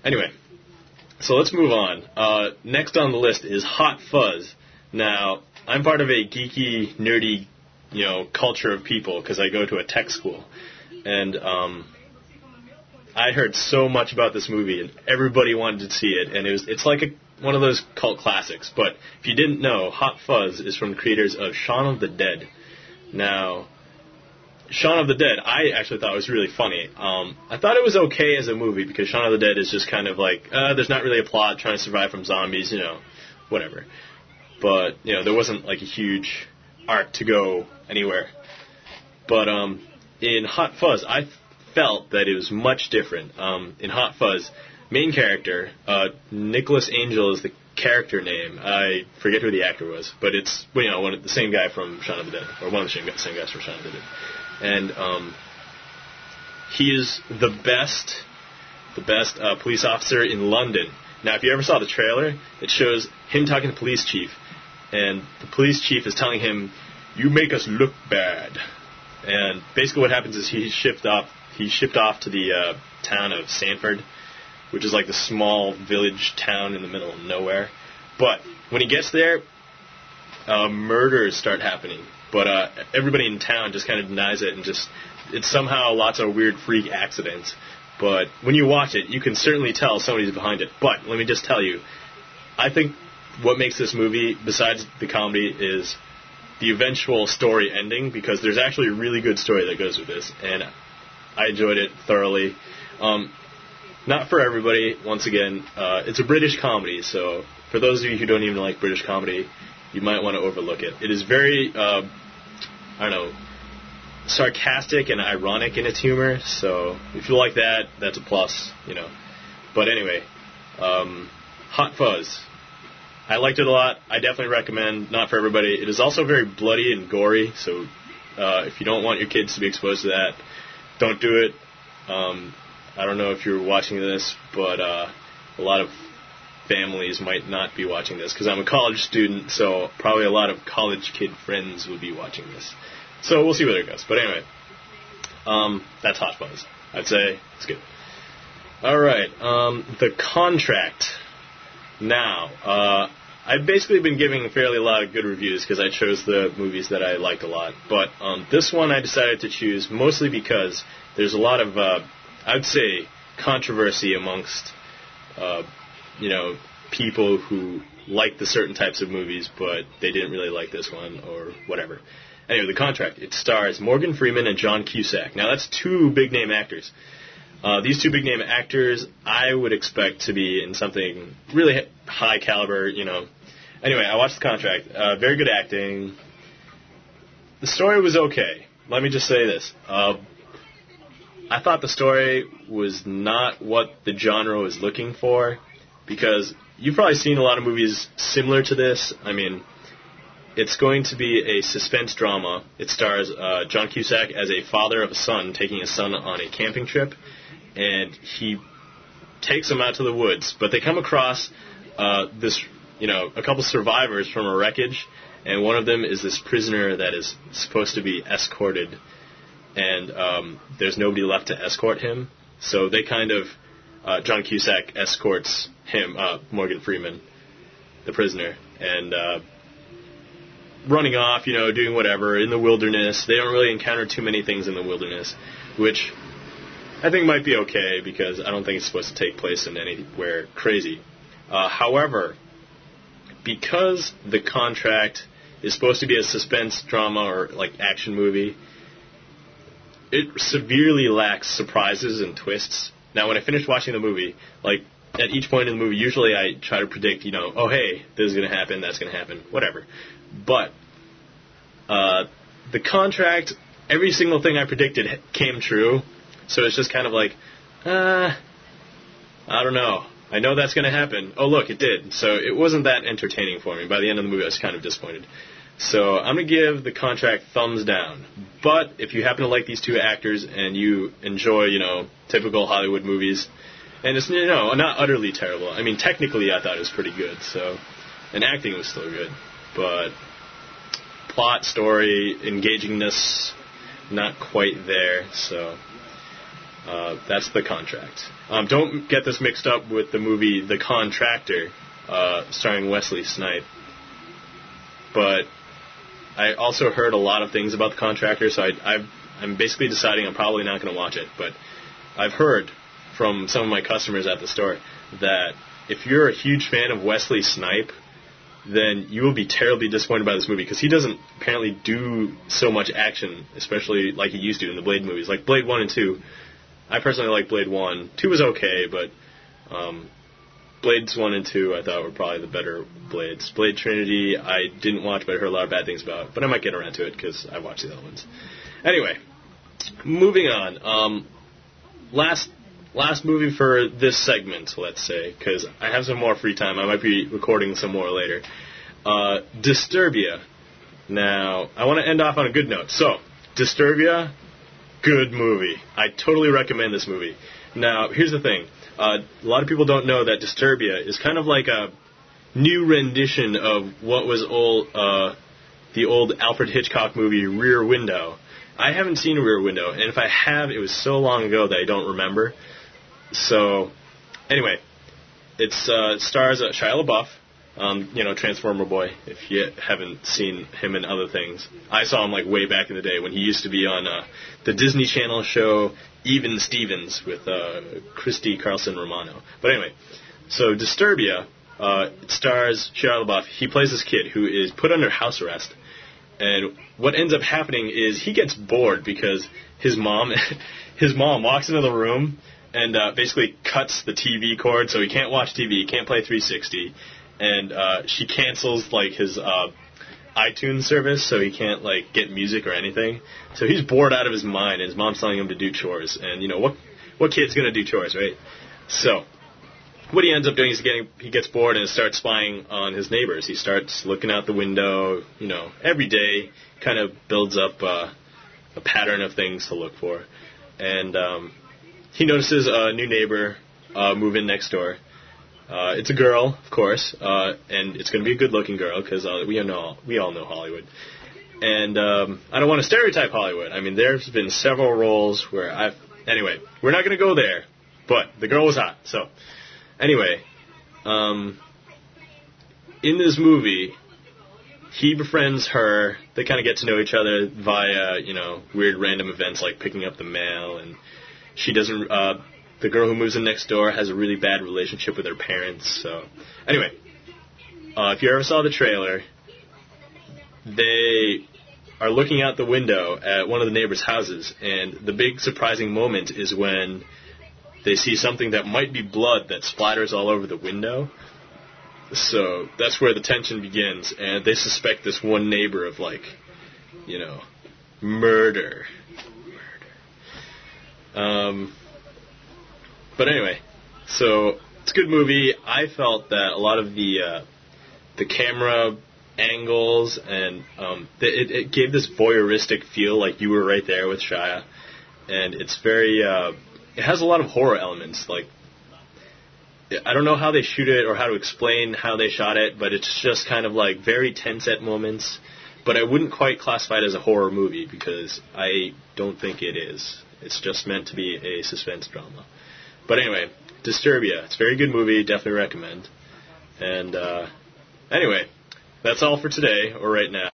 Anyway, so let's move on. Next on the list is Hot Fuzz. Now, I'm part of a geeky, nerdy, culture of people because I go to a tech school. And I heard so much about this movie, and everybody wanted to see it. And it's like one of those cult classics. But if you didn't know, Hot Fuzz is from the creators of Shaun of the Dead. Now, Shaun of the Dead, I actually thought was really funny. I thought it was okay as a movie because Shaun of the Dead is just kind of like, there's not really a plot, trying to survive from zombies, whatever. But, there wasn't like a huge arc to go anywhere. But in Hot Fuzz, I felt that it was much different. In Hot Fuzz, main character, Nicholas Angel is the character name. I forget who the actor was, but it's, the same guy from Shaun of the Dead, or one of the same guys from Shaun of the Dead. And he is the best police officer in London. Now, if you ever saw the trailer, it shows him talking to the police chief, and the police chief is telling him, "You make us look bad." And basically what happens is he's shipped off to the town of Sanford, which is like the small village town in the middle of nowhere. But when he gets there, murders start happening. But everybody in town just kind of denies it, and it's somehow lots of weird freak accidents. But when you watch it, you can certainly tell somebody's behind it. But let me just tell you, I think what makes this movie, besides the comedy, is the eventual story ending, because there's actually a really good story that goes with this, and I enjoyed it thoroughly. Not for everybody, once again. It's a British comedy, so for those of you who don't even like British comedy, you might want to overlook it. It is very, sarcastic and ironic in its humor, so if you like that, that's a plus, But anyway, Hot Fuzz. I liked it a lot. I definitely recommend. Not for everybody. It is also very bloody and gory, so if you don't want your kids to be exposed to that, don't do it. I don't know if you're watching this, but a lot of families might not be watching this, because I'm a college student, so probably a lot of college kid friends will be watching this. So we'll see where it goes. But anyway, that's Hot Fuzz. I'd say it's good. All right, The Contract. Now, I've basically been giving a lot of good reviews because I chose the movies that I liked a lot. But this one I decided to choose mostly because there's a lot of, I'd say, controversy amongst, people who like the certain types of movies, but they didn't really like this one or whatever. Anyway, The Contract. It stars Morgan Freeman and John Cusack. Now, that's two big-name actors. These two big-name actors, I would expect to be in something really high caliber, Anyway, I watched The Contract. Very good acting. The story was okay. Let me just say this. I thought the story was not what the genre was looking for, because you've probably seen a lot of movies similar to this. I mean, it's going to be a suspense drama. It stars John Cusack as a father of a son taking his son on a camping trip, and he takes him out to the woods. But they come across a couple survivors from a wreckage, and one of them is this prisoner that is supposed to be escorted, and there's nobody left to escort him. So they kind of, John Cusack escorts him, Morgan Freeman, the prisoner, and running off, doing whatever in the wilderness. They don't really encounter too many things in the wilderness, which I think might be okay, because I don't think it's supposed to take place in anywhere crazy. However, because The Contract is supposed to be a suspense drama or like action movie, it severely lacks surprises and twists. Now, when I finished watching the movie, like at each point in the movie, usually I try to predict, oh hey, this is going to happen, that's going to happen, whatever. But The Contract, every single thing I predicted came true. So it's just kind of like, I don't know. I know that's going to happen. Oh, look, it did. So it wasn't that entertaining for me. By the end of the movie, I was kind of disappointed. So I'm going to give The Contract thumbs down. But if you happen to like these two actors and you enjoy, typical Hollywood movies, and it's, not utterly terrible. I mean, technically, I thought it was pretty good. So, and acting was still good. But plot, story, engagingness, not quite there. So That's The Contract. Don't get this mixed up with the movie The Contractor, starring Wesley Snipes. But I also heard a lot of things about The Contractor, so I'm basically deciding I'm probably not going to watch it. But I've heard from some of my customers at the store that if you're a huge fan of Wesley Snipes, then you will be terribly disappointed by this movie, because he doesn't apparently do so much action, especially like he used to in the Blade movies. Like Blade 1 and 2, I personally like Blade 1. 2 was okay, but Blades 1 and 2 I thought were probably the better Blades. Blade Trinity I didn't watch, but I heard a lot of bad things about, but I might get around to it because I watched the other ones. Anyway, moving on. Last movie for this segment, let's say, because I have some more free time. I might be recording some more later. Disturbia. Now, I want to end off on a good note. So, Disturbia, good movie. I totally recommend this movie. Now, here's the thing. A lot of people don't know that Disturbia is kind of like a new rendition of what was the old Alfred Hitchcock movie Rear Window. I haven't seen Rear Window, and if I have, it was so long ago that I don't remember. So, anyway, it stars Shia LaBeouf, Transformer Boy, if you haven't seen him in other things. I saw him, like, way back in the day when he used to be on the Disney Channel show Even Stevens with Christy Carlson Romano. But anyway, so Disturbia, it stars Shia LaBeouf. He plays this kid who is put under house arrest. And what ends up happening is he gets bored because his mom walks into the room and basically cuts the TV cord, so he can't watch TV, he can't play 360, and she cancels like his iTunes service, so he can't like get music or anything. So he's bored out of his mind, and his mom's telling him to do chores, and what kid's gonna do chores, right? So what he ends up doing is he gets bored and starts spying on his neighbors. He starts looking out the window, every day, kind of builds up a pattern of things to look for. And he notices a new neighbor move in next door. It's a girl, of course, and it's going to be a good-looking girl because we all know Hollywood. And I don't want to stereotype Hollywood. I mean, there's been several roles where Anyway, we're not going to go there, but the girl was hot, so... Anyway, in this movie, he befriends her. They kind of get to know each other via, weird random events like picking up the mail. And she doesn't, the girl who moves in next door has a really bad relationship with her parents. So, anyway, if you ever saw the trailer, they are looking out the window at one of the neighbors' houses. And the big surprising moment is when they see something that might be blood that splatters all over the window. So that's where the tension begins, and they suspect this one neighbor of, murder. But anyway, so it's a good movie. I felt that a lot of the camera angles and it gave this voyeuristic feel, like you were right there with Shia, and it's very... It has a lot of horror elements. Like, I don't know how they shoot it or how to explain how they shot it, but it's just kind of like very tense at moments. But I wouldn't quite classify it as a horror movie because I don't think it is. It's just meant to be a suspense drama. But anyway, Disturbia. It's a very good movie. Definitely recommend. And anyway, that's all for today, or right now.